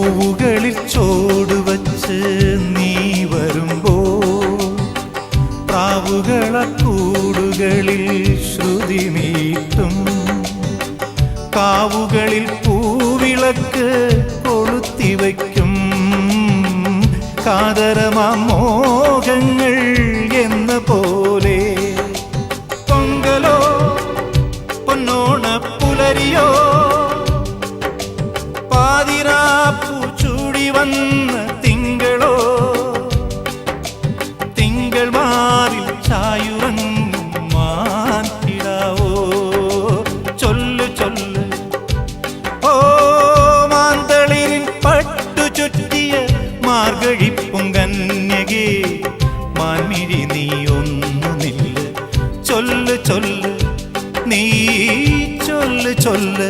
പൂവുകളിൽ ചോടുവച്ച് നീ വരുമ്പോ പ്രാവുകളക്കൂടുകളിൽ ശ്രുതി മീട്ടും കാവുകളിൽ പൂവിളക്ക് കൊളുത്തിവയ്ക്കും കാതരമാം മോഹങ്ങൾ എന്ന പോലെ പൊങ്കലോ പൊന്നോണ പുലരിയോ പാതിരാപ്പൂ ചൂടി വന്ന തിങ്കളോ തിങ്കൾ മാറിൽ ചായുറങ്ങും മാൻകിടാവോ ചൊല്ലു ചൊല്ലു ഓ മാന്തളിരിൻ പട്ടു ചുറ്റിയ മാർഗഴിപ്പുങ്കന്യകേ മാൻമിഴി നീ ഒന്നു നില്ല് ചൊല്ലു ചൊല്ലു നീ ചൊല്ലു ചൊല്ലു